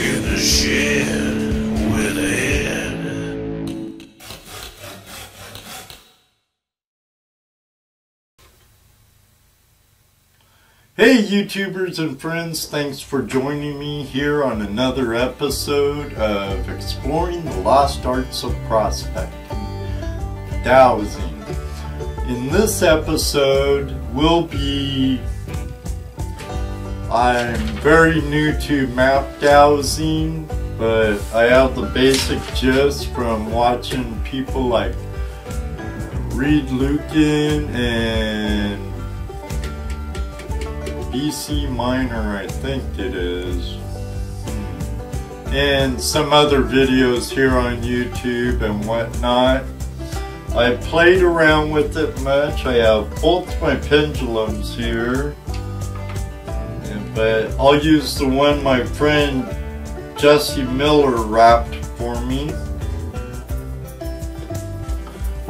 in the shed with Ed. Hey YouTubers and friends, thanks for joining me here on another episode of Exploring the Lost Arts of Prospecting, Dowsing. In this episode I'm very new to map dowsing, but I have the basic gist from watching people like Reed Lucan and BC Miner, I think it is, and some other videos here on YouTube and whatnot. I played around with it much. I have both my pendulums here, but I'll use the one my friend Jesse Miller wrapped for me.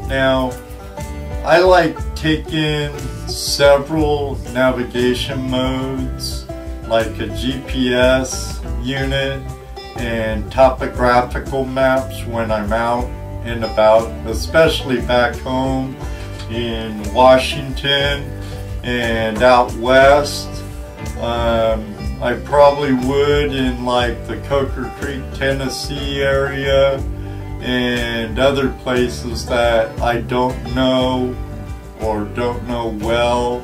Now, I like taking several navigation modes like a GPS unit and topographical maps when I'm out and about, especially back home in Washington and out west. I probably would in like the Coker Creek, Tennessee area and other places that I don't know or don't know well,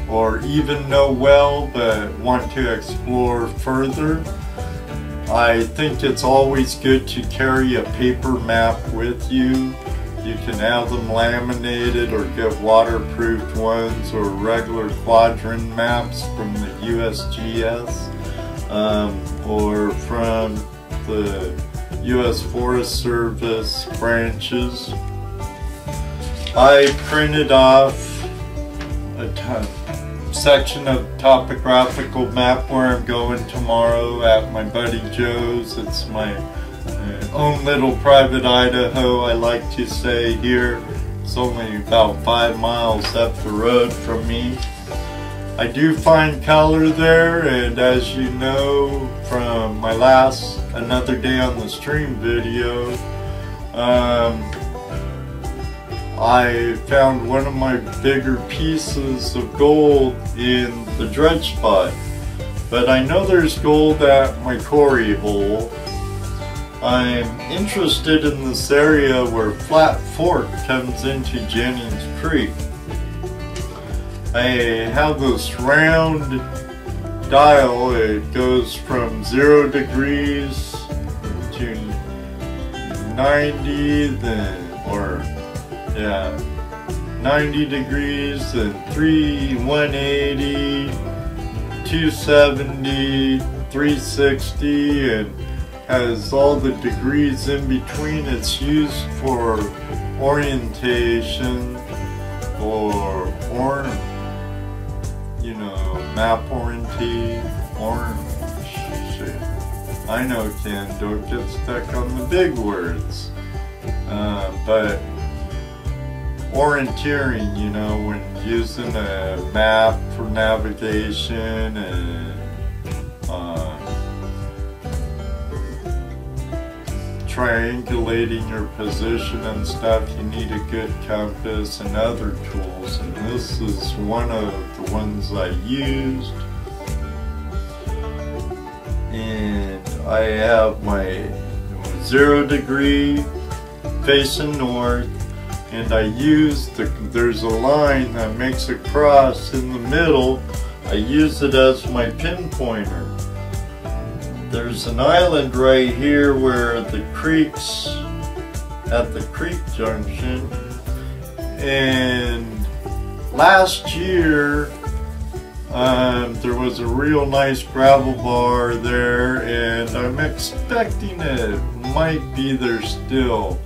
or even know well but want to explore further. I think it's always good to carry a paper map with you. You can have them laminated or get waterproofed ones or regular quadrant maps from the USGS or from the US Forest Service branches. I printed off a section of topographical map where I'm going tomorrow at my buddy Joe's. It's my own little private Idaho, I like to say here. It's only about 5 miles up the road from me. I do find color there, and as you know from my last Another Day on the Stream video, I found one of my bigger pieces of gold in the dredge spot. But I know there's gold at my quarry hole. I'm interested in this area where Flat Fork comes into Jennings Creek. I have this round dial. It goes from 0 degrees to 90, then, or yeah, 90 degrees, then 180, 270, 360, and has all the degrees in between. It's used for orientation or you know, map orientation. I know, Ken, don't get stuck on the big words. But orienteering, you know, when using a map for navigation and triangulating your position and stuff, you need a good compass and other tools, and this is one of the ones I used. And I have my 0 degree facing north, and I use there's a line that makes a cross in the middle. I use it as my pinpointer. There's an island right here where the creek's at the creek junction, and last year there was a real nice gravel bar there, and I'm expecting it might be there still,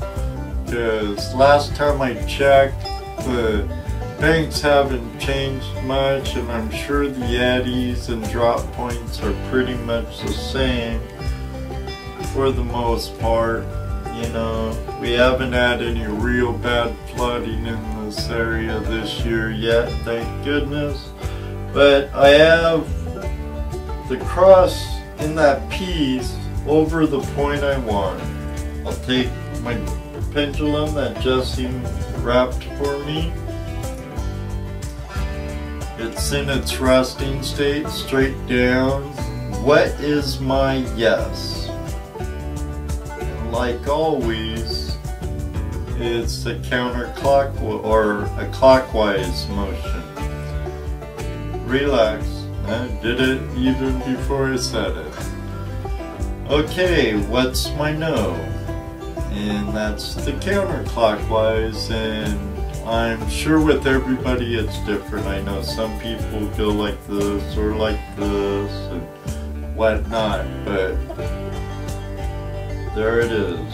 because last time I checked the banks haven't changed much, and I'm sure the eddies and drop points are pretty much the same for the most part. You know, we haven't had any real bad flooding in this area this year yet, thank goodness. But I have the cross in that piece over the point I want. I'll take my pendulum that Jesse wrapped for me. It's in its resting state, straight down. What is my yes? And like always, it's a counterclockwise or a clockwise motion. Relax. I did it even before I said it. Okay, what's my no? And that's the counterclockwise, and I'm sure with everybody it's different. I know some people go like this or like this and whatnot, but there it is.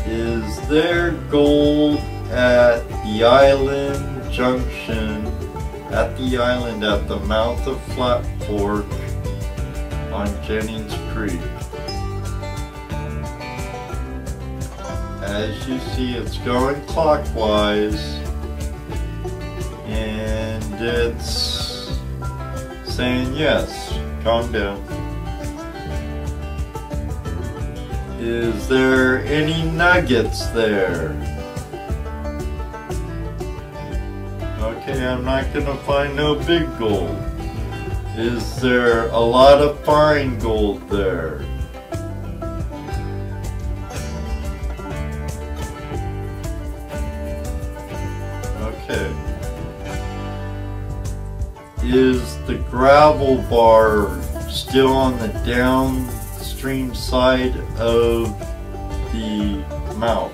Is there gold at the island junction, at the island at the mouth of Flat Fork on Jennings Creek? As you see, it's going clockwise, and it's saying yes. Calm down. Is there any nuggets there? Okay, I'm not gonna find no big gold. Is there a lot of fine gold there? Okay. Is the gravel bar still on the downstream side of the mouth?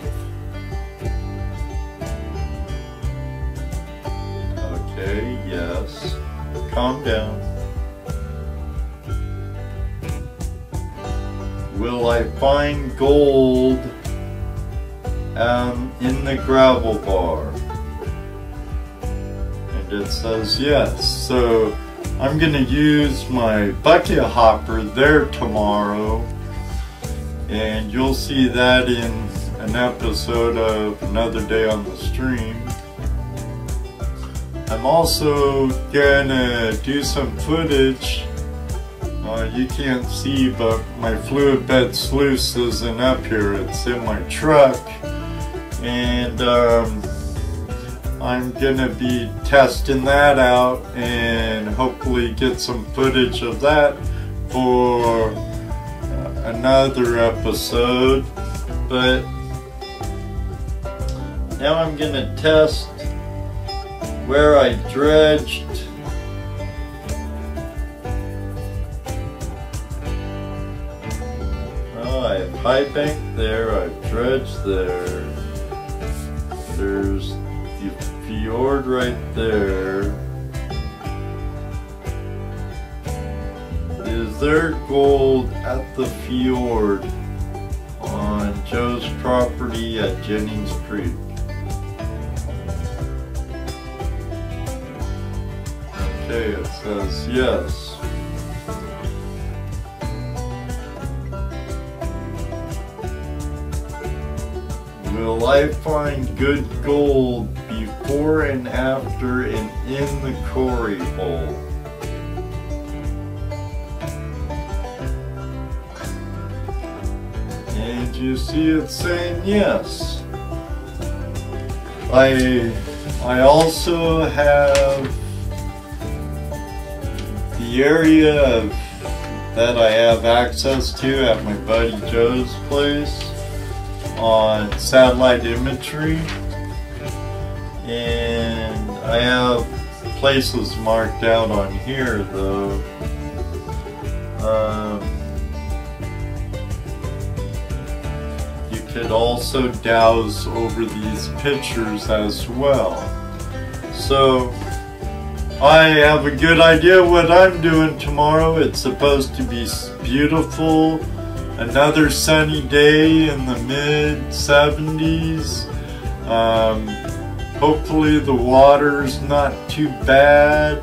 Okay, yes. Calm down. Will I find gold in the gravel bar? It says yes. So I'm going to use my bucket hopper there tomorrow, and you'll see that in an episode of Another Day on the Stream. I'm also going to do some footage. You can't see, but my fluid bed sluice isn't up here. It's in my truck, and I'm gonna be testing that out and hopefully get some footage of that for another episode. But now I'm gonna test where I dredged I have high bank there, I've dredged there, there's the fjord right there. Is there gold at the fjord on Joe's property at Jennings Creek? Okay, it says yes. Will I find good gold before and after and in the quarry hole? And you see it saying yes. I also have the area that I have access to at my buddy Joe's place on satellite imagery, and I have places marked out on here though. You could also douse over these pictures as well. So I have a good idea what I'm doing tomorrow. It's supposed to be beautiful. Another sunny day in the mid-70s. Hopefully the water's not too bad.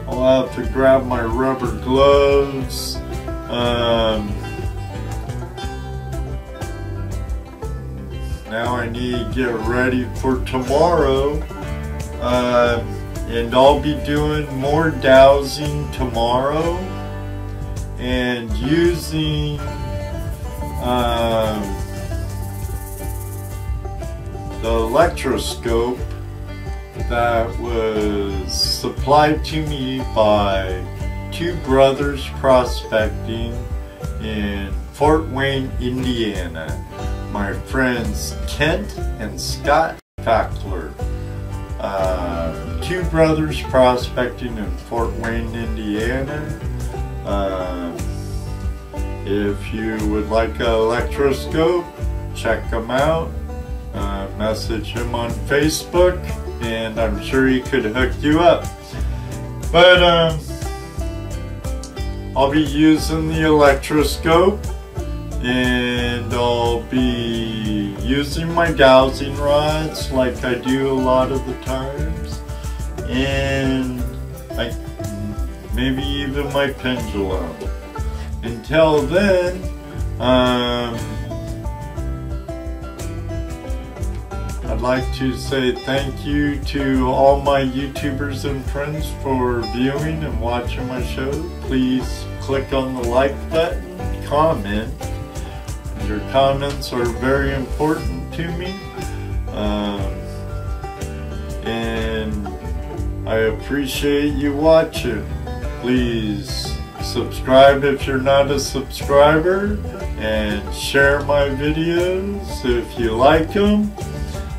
I'll have to grab my rubber gloves. Now I need to get ready for tomorrow. And I'll be doing more dowsing tomorrow. and using the electroscope that was supplied to me by two brothers prospecting in Fort Wayne, Indiana. My friends Kent and Scott Fackler. Two brothers prospecting in Fort Wayne, Indiana. If you would like an electroscope, check them out. Message him on Facebook, and I'm sure he could hook you up. But I'll be using the electroscope, and I'll be using my dowsing rods like I do a lot of the times, and maybe even my pendulum. Until then, I'd like to say thank you to all my YouTubers and friends for viewing and watching my show. Please click on the like button, comment. Your comments are very important to me. And I appreciate you watching. Please subscribe if you're not a subscriber, and share my videos if you like them.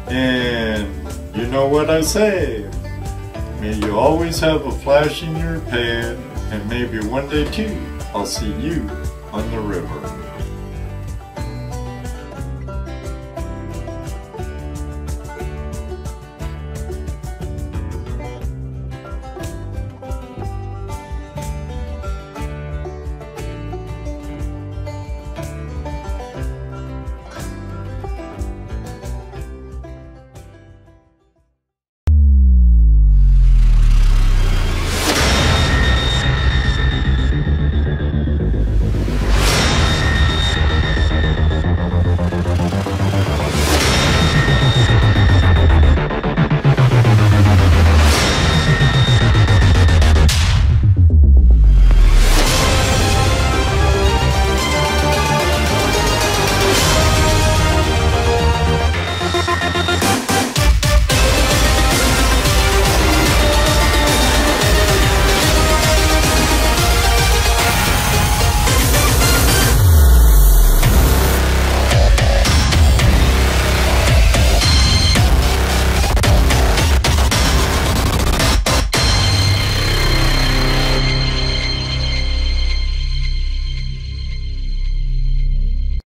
And you know what I say, may you always have a flash in your pan, and maybe one day too, I'll see you on the river.